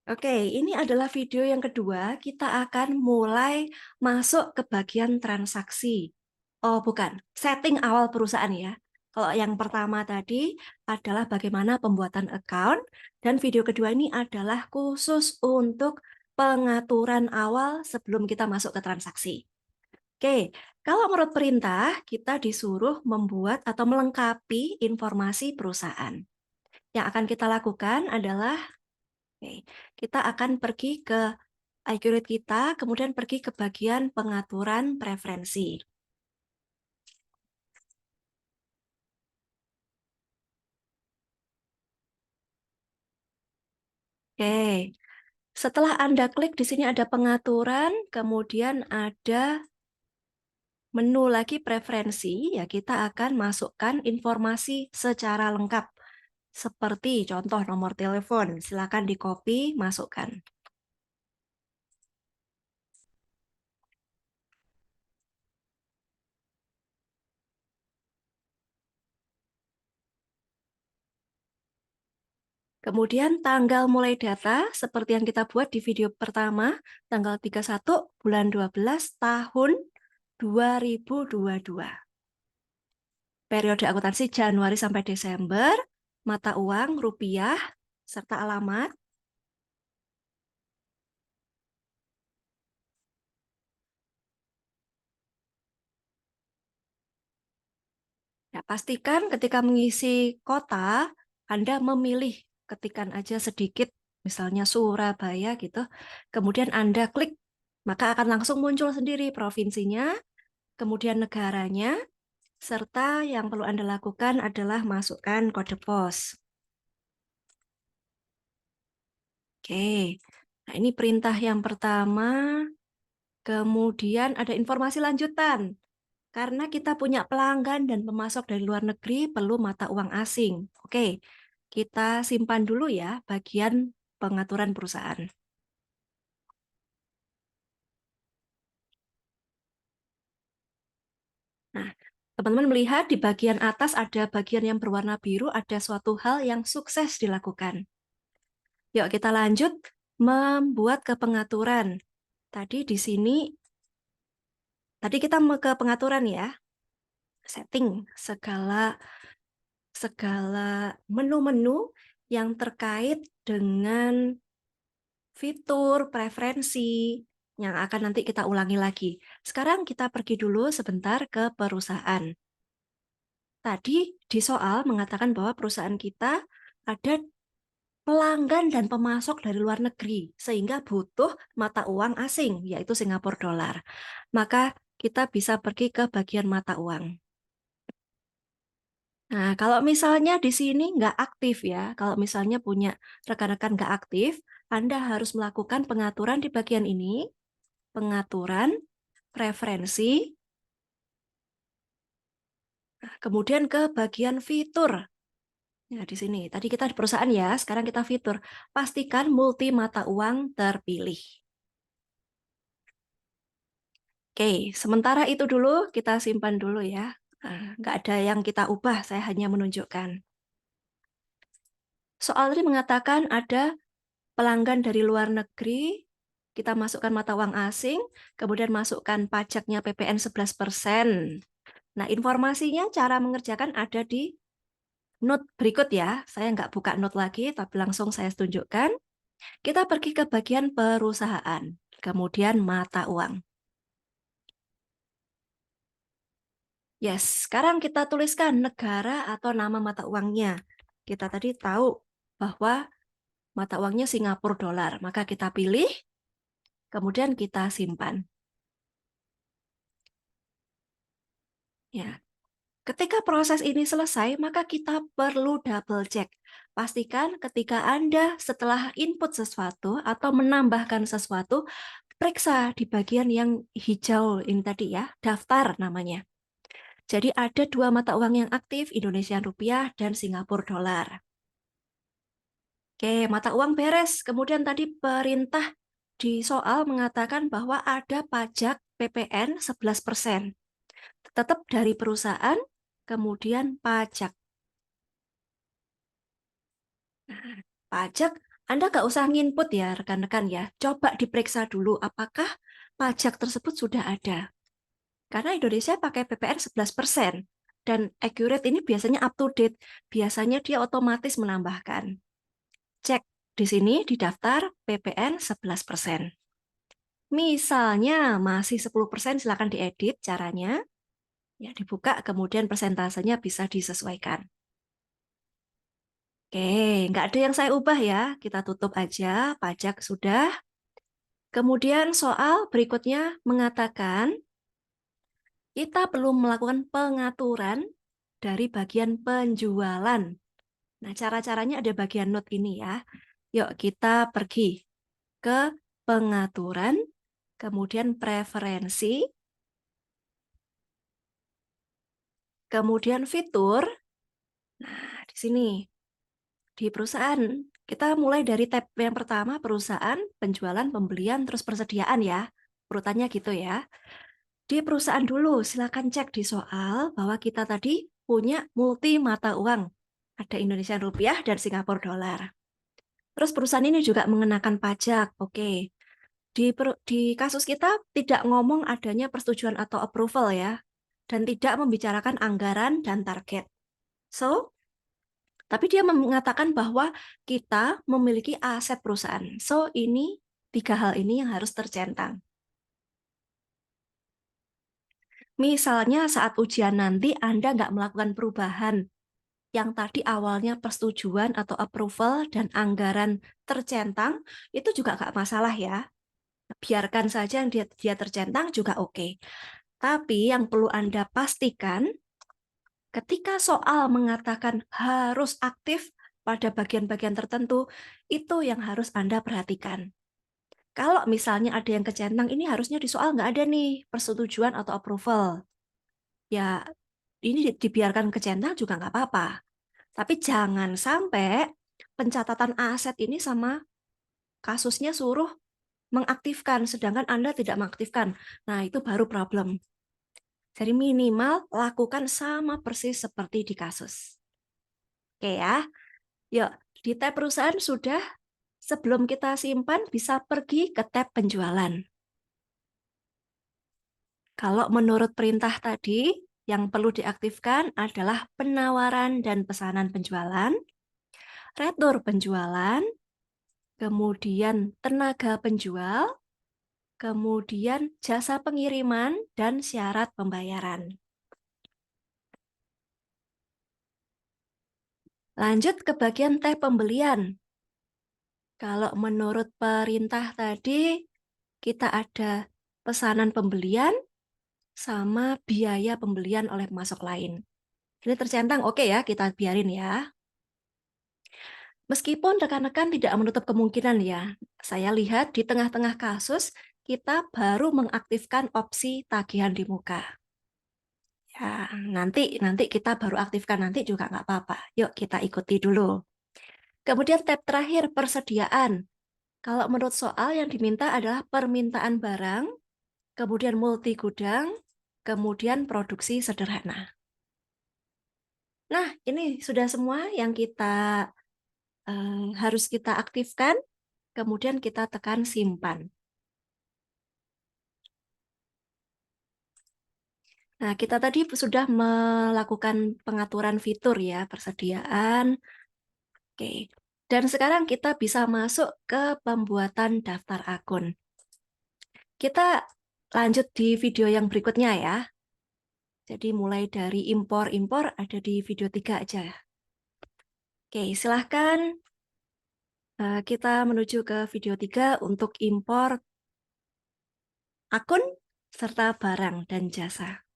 Oke, ini adalah video yang kedua. Kita akan mulai masuk ke bagian transaksi. Oh, bukan, setting awal perusahaan ya. Kalau yang pertama tadi adalah bagaimana pembuatan account, dan video kedua ini adalah khusus untuk pengaturan awal sebelum kita masuk ke transaksi. Oke, kalau menurut perintah, kita disuruh membuat atau melengkapi informasi perusahaan. Yang akan kita lakukan adalah Oke, kita akan pergi ke iQrate kita, kemudian pergi ke bagian pengaturan preferensi. Oke, setelah Anda klik di sini ada pengaturan, kemudian ada menu lagi preferensi, ya kita akan masukkan informasi secara lengkap. Seperti contoh nomor telepon, silakan di-copy, masukkan. Kemudian tanggal mulai data seperti yang kita buat di video pertama, tanggal 31 bulan 12 tahun 2022. Periode akuntansi Januari sampai Desember, mata uang rupiah, serta alamat. Ya, pastikan ketika mengisi kota, Anda memilih, ketikan aja sedikit, misalnya Surabaya gitu, kemudian Anda klik, maka akan langsung muncul sendiri provinsinya, kemudian negaranya, serta yang perlu Anda lakukan adalah masukkan kode pos. Oke, nah ini perintah yang pertama, kemudian ada informasi lanjutan. Karena kita punya pelanggan dan pemasok dari luar negeri perlu mata uang asing. Oke, kita simpan dulu ya bagian pengaturan perusahaan. Nah, teman-teman melihat di bagian atas ada bagian yang berwarna biru, ada suatu hal yang sukses dilakukan. Yuk kita lanjut membuat ke pengaturan. Tadi di sini, tadi kita ke pengaturan ya, setting segala menu-menu yang terkait dengan fitur, preferensi, yang akan nanti kita ulangi lagi. Sekarang kita pergi dulu sebentar ke perusahaan. Tadi di soal mengatakan bahwa perusahaan kita ada pelanggan dan pemasok dari luar negeri, sehingga butuh mata uang asing, yaitu Singapura dolar. Maka kita bisa pergi ke bagian mata uang. Nah, kalau misalnya di sini nggak aktif ya, kalau misalnya punya rekan-rekan nggak aktif, Anda harus melakukan pengaturan di bagian ini, pengaturan, preferensi, kemudian ke bagian fitur. Nah, di sini. Tadi kita di perusahaan ya, sekarang kita fitur. Pastikan multi mata uang terpilih. Oke, sementara itu dulu kita simpan dulu ya. Nah, nggak ada yang kita ubah, saya hanya menunjukkan. Soal tadi mengatakan ada pelanggan dari luar negeri, kita masukkan mata uang asing, kemudian masukkan pajaknya PPN 11%. Nah, informasinya cara mengerjakan ada di note berikut ya. Saya nggak buka note lagi, tapi langsung saya tunjukkan. Kita pergi ke bagian perusahaan, kemudian mata uang. Yes, sekarang kita tuliskan negara atau nama mata uangnya. Kita tadi tahu bahwa mata uangnya Singapura dolar, maka kita pilih, kemudian kita simpan. Ya, ketika proses ini selesai, maka kita perlu double check. Pastikan ketika Anda setelah input sesuatu atau menambahkan sesuatu, periksa di bagian yang hijau ini tadi ya, daftar namanya. Jadi ada dua mata uang yang aktif, Indonesian rupiah dan Singapura dolar. Oke, mata uang beres. Kemudian tadi perintah di soal mengatakan bahwa ada pajak PPN 11%. Tetap dari perusahaan, kemudian pajak. Nah, pajak Anda nggak usah nginput ya, rekan-rekan ya. Coba diperiksa dulu apakah pajak tersebut sudah ada. Karena Indonesia pakai PPN 11%. Dan accurate ini biasanya up to date. Biasanya dia otomatis menambahkan. Cek di sini di daftar PPN 11%. Misalnya masih 10%, silakan diedit caranya. Ya, dibuka, kemudian persentasenya bisa disesuaikan. Oke, nggak ada yang saya ubah ya. Kita tutup aja, pajak sudah. Kemudian soal berikutnya mengatakan kita perlu melakukan pengaturan dari bagian penjualan. Nah, cara-caranya ada bagian note ini ya. Yuk kita pergi ke pengaturan, kemudian preferensi, kemudian fitur. Nah, di sini di perusahaan kita mulai dari tab yang pertama, perusahaan, penjualan, pembelian, terus persediaan ya. Urutannya gitu ya. Di perusahaan dulu, silakan cek di soal bahwa kita tadi punya multi mata uang. Ada Indonesian rupiah dan Singapura dolar. Terus perusahaan ini juga mengenakan pajak. Oke. Di kasus kita tidak ngomong adanya persetujuan atau approval ya. Dan tidak membicarakan anggaran dan target. So, tapi dia mengatakan bahwa kita memiliki aset perusahaan. So, ini 3 hal ini yang harus tercentang. Misalnya saat ujian nanti Anda nggak melakukan perubahan. Yang tadi awalnya persetujuan atau approval dan anggaran tercentang, itu juga nggak masalah ya. Biarkan saja yang dia tercentang juga oke. Tapi yang perlu Anda pastikan, ketika soal mengatakan harus aktif pada bagian-bagian tertentu, itu yang harus Anda perhatikan. Kalau misalnya ada yang kecentang, ini harusnya di soal nggak ada nih persetujuan atau approval. Ya, ini dibiarkan kecentang juga nggak apa-apa. Tapi jangan sampai pencatatan aset ini sama kasusnya suruh mengaktifkan, sedangkan Anda tidak mengaktifkan. Nah, itu baru problem. Jadi minimal lakukan sama persis seperti di kasus. Oke ya, yuk di tab perusahaan sudah. Sebelum kita simpan, bisa pergi ke tab penjualan. Kalau menurut perintah tadi, yang perlu diaktifkan adalah penawaran dan pesanan penjualan, retur penjualan, kemudian tenaga penjual, kemudian jasa pengiriman, dan syarat pembayaran. Lanjut ke bagian tab pembelian. Kalau menurut perintah tadi, kita ada pesanan pembelian sama biaya pembelian oleh pemasok lain. Ini tercentang, oke ya, kita biarin ya. Meskipun rekan-rekan tidak menutup kemungkinan ya, saya lihat di tengah-tengah kasus, kita baru mengaktifkan opsi tagihan di muka. Ya, nanti kita baru aktifkan nanti juga nggak apa-apa. Yuk kita ikuti dulu. Kemudian tab terakhir, persediaan. Kalau menurut soal yang diminta adalah permintaan barang, kemudian multi gudang, kemudian produksi sederhana. Nah, ini sudah semua yang harus kita aktifkan, kemudian kita tekan simpan. Nah, kita tadi sudah melakukan pengaturan fitur ya, persediaan. Oke. Dan sekarang kita bisa masuk ke pembuatan daftar akun. Kita lanjut di video yang berikutnya ya. Jadi mulai dari impor-impor ada di video 3 aja. Oke, silahkan kita menuju ke video 3 untuk impor akun serta barang dan jasa.